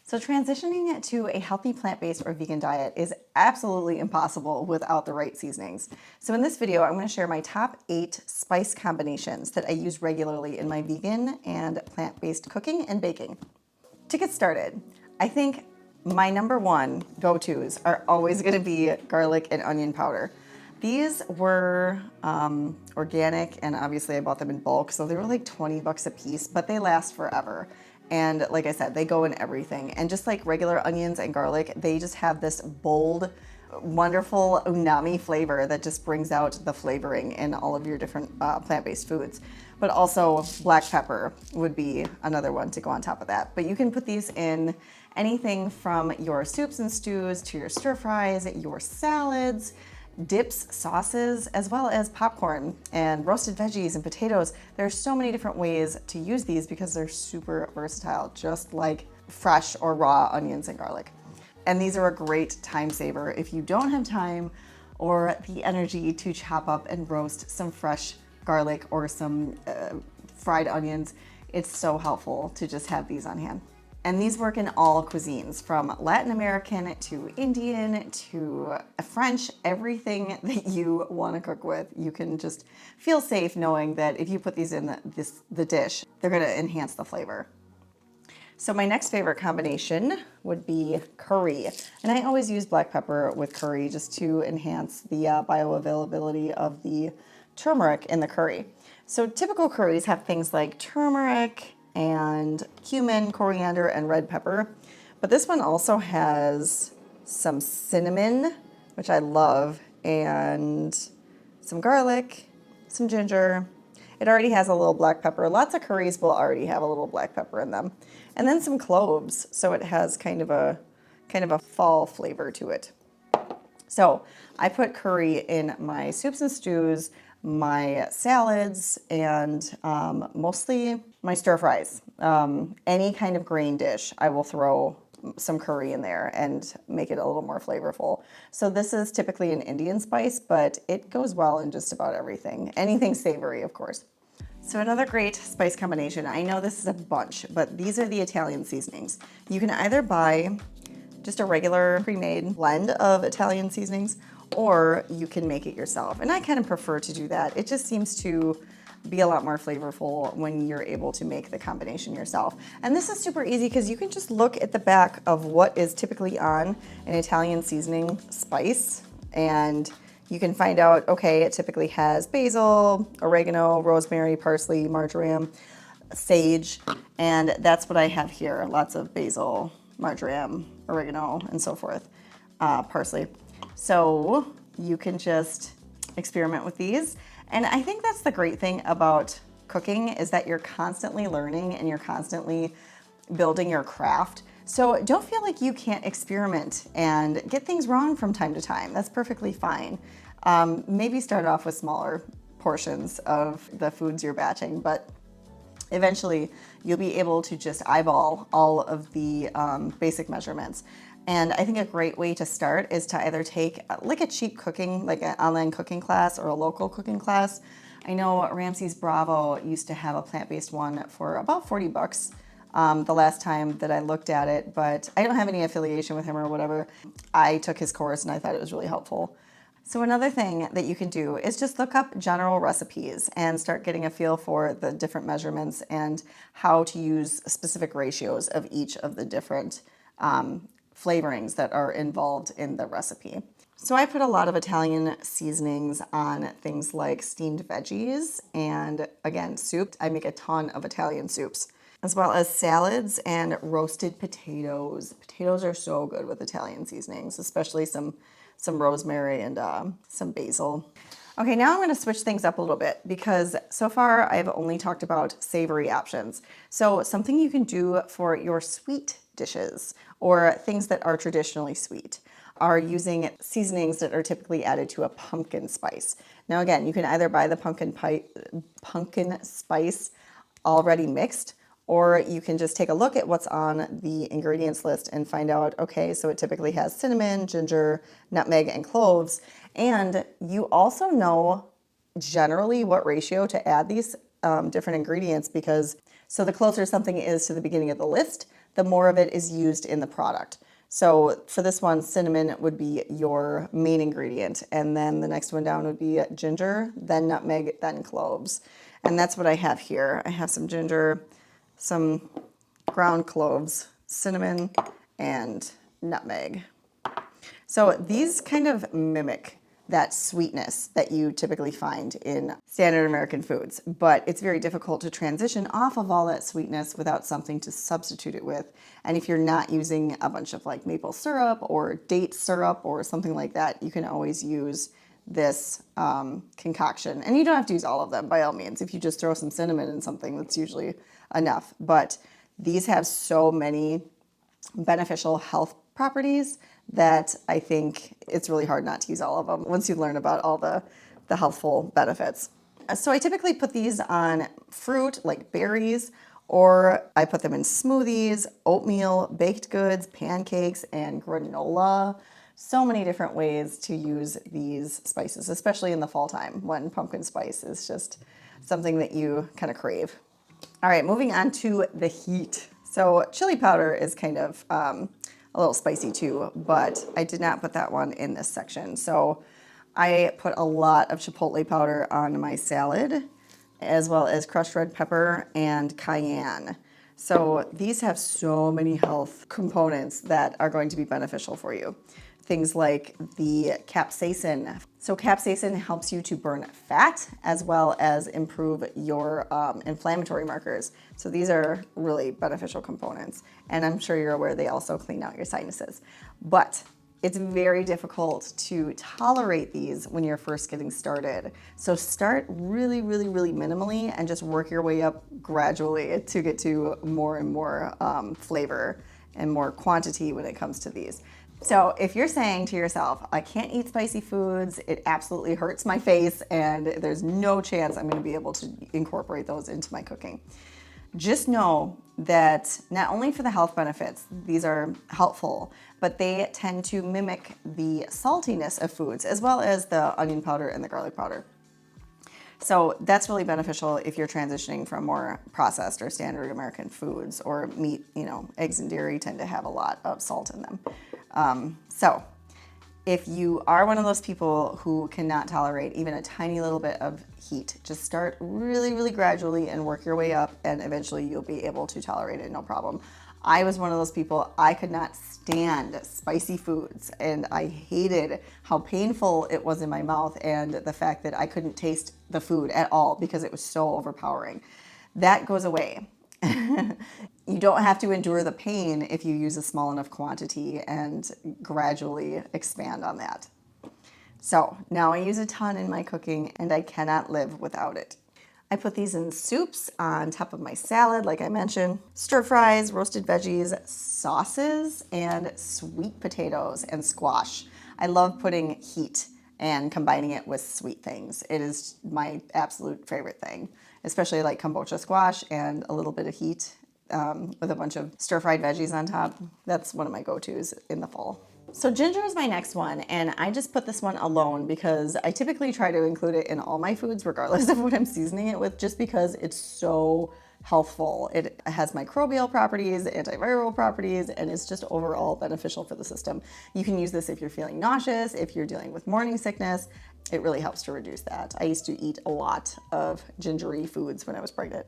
So transitioning to a healthy plant-based or vegan diet is absolutely impossible without the right seasonings. So in this video, I'm going to share my top 8 spice combinations that I use regularly in my vegan and plant-based cooking and baking. To get started, I think my number one go-tos are always going to be garlic and onion powder. These were organic, and obviously I bought them in bulk, so they were like 20 bucks a piece, but they last forever. And like I said, they go in everything. And just like regular onions and garlic, they just have this bold, wonderful umami flavor that just brings out the flavoring in all of your different plant-based foods. But also black pepper would be another one to go on top of that. But you can put these in anything from your soups and stews to your stir fries, your salads, dips, sauces, as well as popcorn and roasted veggies and potatoes. There are so many different ways to use these because they're super versatile, just like fresh or raw onions and garlic. And these are a great time saver if you don't have time or the energy to chop up and roast some fresh garlic or some fried onions. It's so helpful to just have these on hand. And these work in all cuisines, from Latin American to Indian to French, everything that you want to cook with. You can just feel safe knowing that if you put these in the dish, they're going to enhance the flavor. So my next favorite combination would be curry. And I always use black pepper with curry just to enhance the bioavailability of the turmeric in the curry. So typical curries have things like turmeric and cumin, coriander, and red pepper. But this one also has some cinnamon, which I love, and some garlic, some ginger. It already has a little black pepper. Lots of curries will already have a little black pepper in them. And then some cloves, so it has kind of a fall flavor to it. So I put curry in my soups and stews, my salads, and mostly my stir fries. Any kind of grain dish, I will throw some curry in there and make it a little more flavorful. So this is typically an Indian spice, but it goes well in just about everything. Anything savory, of course. So another great spice combination, I know this is a bunch, but these are the Italian seasonings. You can either buy just a regular pre-made blend of Italian seasonings, or you can make it yourself. And I kind of prefer to do that. It just seems to be a lot more flavorful when you're able to make the combination yourself. And this is super easy because you can just look at the back of what is typically on an Italian seasoning spice, and you can find out, okay, it typically has basil, oregano, rosemary, parsley, marjoram, sage, and that's what I have here. Lots of basil, marjoram, oregano, and so forth, parsley. So you can just experiment with these. And I think that's the great thing about cooking, is that you're constantly learning and you're constantly building your craft. So don't feel like you can't experiment and get things wrong from time to time. That's perfectly fine. Maybe start off with smaller portions of the foods you're batching, but eventually you'll be able to just eyeball all of the basic measurements. And I think a great way to start is to either take like a cheap cooking, like an online cooking class or a local cooking class. I know Ramsey's Bravo used to have a plant-based one for about 40 bucks the last time that I looked at it, but I don't have any affiliation with him or whatever. I took his course and I thought it was really helpful. So another thing that you can do is just look up general recipes and start getting a feel for the different measurements and how to use specific ratios of each of the different flavorings that are involved in the recipe. So I put a lot of Italian seasonings on things like steamed veggies and, again, soup. I make a ton of Italian soups, as well as salads and roasted potatoes. Potatoes are so good with Italian seasonings, especially some rosemary and some basil. Okay, now I'm going to switch things up a little bit because so far I've only talked about savory options. So something you can do for your sweet dishes or things that are traditionally sweet are using seasonings that are typically added to a pumpkin spice. Now again, you can either buy the pumpkin spice already mixed, or you can just take a look at what's on the ingredients list and find out, okay, so it typically has cinnamon, ginger, nutmeg, and cloves. And you also know generally what ratio to add these different ingredients, because so the closer something is to the beginning of the list, the more of it is used in the product. So for this one, cinnamon would be your main ingredient. And then the next one down would be ginger, then nutmeg, then cloves. And that's what I have here. I have some ginger, some ground cloves, cinnamon, and nutmeg. So these kind of mimic that sweetness that you typically find in standard American foods, but it's very difficult to transition off of all that sweetness without something to substitute it with. And if you're not using a bunch of like maple syrup or date syrup or something like that, you can always use this concoction. And you don't have to use all of them by all means. If you just throw some cinnamon in something, that's usually enough. But these have so many beneficial health properties that I think it's really hard not to use all of them once you learn about all the healthful benefits. So I typically put these on fruit like berries, or I put them in smoothies, oatmeal, baked goods, pancakes, and granola. So many different ways to use these spices, especially in the fall time when pumpkin spice is just something that you kind of crave. All right, moving on to the heat. So chili powder is kind of a little spicy too, but I did not put that one in this section. So I put a lot of chipotle powder on my salad, as well as crushed red pepper and cayenne. So these have so many health components that are going to be beneficial for you. Things like the capsaicin. So capsaicin helps you to burn fat as well as improve your inflammatory markers. So these are really beneficial components. And I'm sure you're aware they also clean out your sinuses. But it's very difficult to tolerate these when you're first getting started. So start really, really, really minimally and just work your way up gradually to get to more and more flavor and more quantity when it comes to these. So if you're saying to yourself, I can't eat spicy foods, it absolutely hurts my face, and there's no chance I'm going to be able to incorporate those into my cooking, just know that not only for the health benefits, these are helpful, but they tend to mimic the saltiness of foods as well as the onion powder and the garlic powder. So that's really beneficial if you're transitioning from more processed or standard American foods, or meat, eggs and dairy tend to have a lot of salt in them. So if you are one of those people who cannot tolerate even a tiny little bit of heat, just start really, really gradually and work your way up, and eventually you'll be able to tolerate it, no problem. I was one of those people, I could not stand spicy foods, and I hated how painful it was in my mouth and the fact that I couldn't taste the food at all because it was so overpowering. That goes away. You don't have to endure the pain if you use a small enough quantity and gradually expand on that. So now I use a ton in my cooking and I cannot live without it. I put these in soups on top of my salad, like I mentioned, stir fries, roasted veggies, sauces, and sweet potatoes and squash. I love putting heat and combining it with sweet things. It is my absolute favorite thing, especially like kombucha squash and a little bit of heat with a bunch of stir-fried veggies on top. That's one of my go-tos in the fall. So ginger is my next one, and I just put this one alone because I typically try to include it in all my foods regardless of what I'm seasoning it with, just because it's so healthful. It has microbial properties, antiviral properties, and it's just overall beneficial for the system. You can use this if you're feeling nauseous, if you're dealing with morning sickness. It really helps to reduce that. I used to eat a lot of gingery foods when I was pregnant.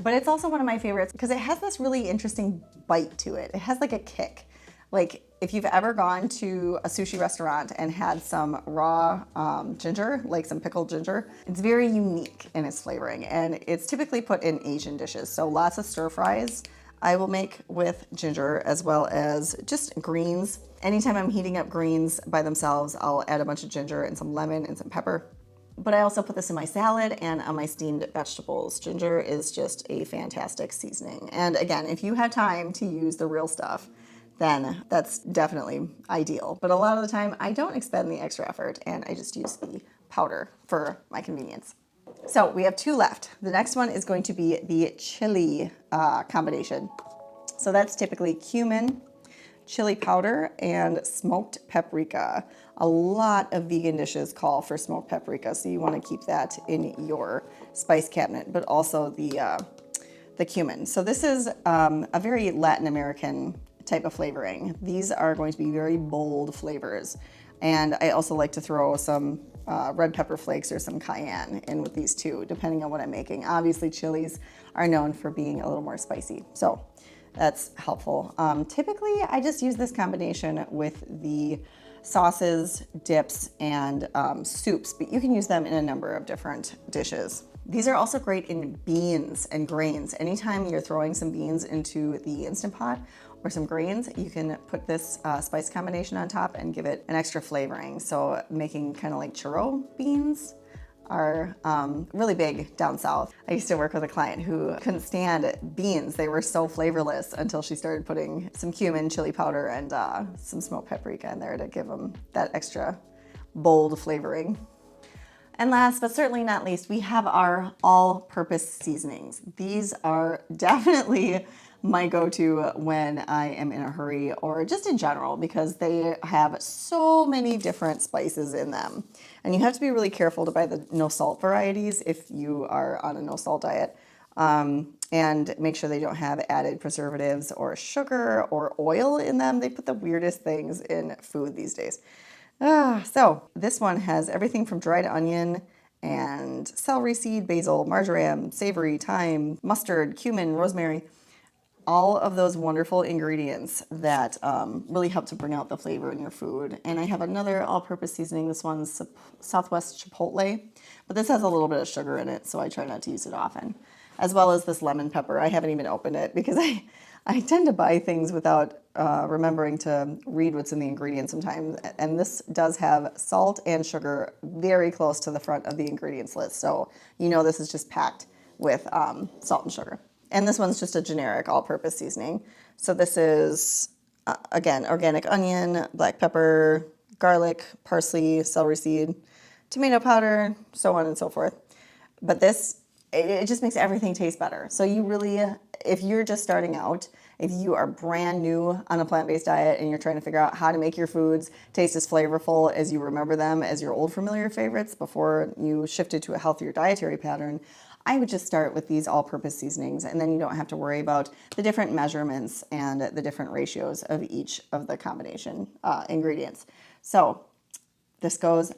But it's also one of my favorites because it has this really interesting bite to it. It has like a kick. Like if you've ever gone to a sushi restaurant and had some raw ginger, like some pickled ginger, it's very unique in its flavoring, and it's typically put in Asian dishes. So lots of stir fries I will make with ginger, as well as just greens. Anytime I'm heating up greens by themselves, I'll add a bunch of ginger and some lemon and some pepper. But I also put this in my salad and on my steamed vegetables. Ginger is just a fantastic seasoning. And again, if you have time to use the real stuff, then that's definitely ideal. But a lot of the time, I don't expend the extra effort and I just use the powder for my convenience. So we have two left. The next one is going to be the chili combination. So that's typically cumin, chili powder, and smoked paprika. A lot of vegan dishes call for smoked paprika, so you want to keep that in your spice cabinet, but also the the cumin. So this is a very Latin American type of flavoring. These are going to be very bold flavors. And I also like to throw some red pepper flakes or some cayenne in with these too, depending on what I'm making. Obviously, chilies are known for being a little more spicy, so that's helpful. Typically, I just use this combination with the sauces, dips, and soups, but you can use them in a number of different dishes. These are also great in beans and grains. Anytime you're throwing some beans into the Instant Pot or some grains, you can put this spice combination on top and give it an extra flavoring. So making kind of like churro beans are really big down south. I used to work with a client who couldn't stand beans. They were so flavorless until she started putting some cumin, chili powder, and some smoked paprika in there to give them that extra bold flavoring. And last but certainly not least, we have our all-purpose seasonings. These are definitely my go-to when I am in a hurry or just in general because they have so many different spices in them. And you have to be really careful to buy the no salt varieties if you are on a no salt diet. And make sure they don't have added preservatives or sugar or oil in them. They put the weirdest things in food these days. So this one has everything from dried onion and celery seed, basil, marjoram, savory, thyme, mustard, cumin, rosemary, all of those wonderful ingredients that really help to bring out the flavor in your food. And I have another all-purpose seasoning. This one's Southwest Chipotle, but this has a little bit of sugar in it, so I try not to use it often. As well as this lemon pepper. I haven't even opened it because I tend to buy things without remembering to read what's in the ingredients sometimes. And this does have salt and sugar very close to the front of the ingredients list. So you know this is just packed with salt and sugar. And this one's just a generic all-purpose seasoning. So this is, again, organic onion, black pepper, garlic, parsley, celery seed, tomato powder, so on and so forth. But this, it just makes everything taste better. So you really, if you're just starting out, if you are brand new on a plant-based diet and you're trying to figure out how to make your foods taste as flavorful as you remember them as your old familiar favorites before you shifted to a healthier dietary pattern, I would just start with these all-purpose seasonings, and then you don't have to worry about the different measurements and the different ratios of each of the combination ingredients. So this goes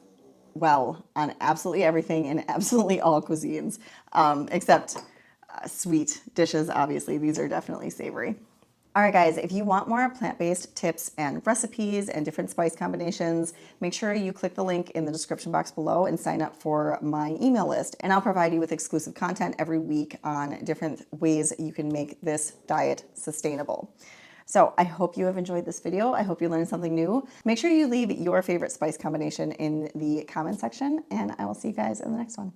well on absolutely everything in absolutely all cuisines, except sweet dishes, obviously. These are definitely savory. All right, guys, if you want more plant-based tips and recipes and different spice combinations, make sure you click the link in the description box below and sign up for my email list. And I'll provide you with exclusive content every week on different ways you can make this diet sustainable. So I hope you have enjoyed this video. I hope you learned something new. Make sure you leave your favorite spice combination in the comment section, and I will see you guys in the next one.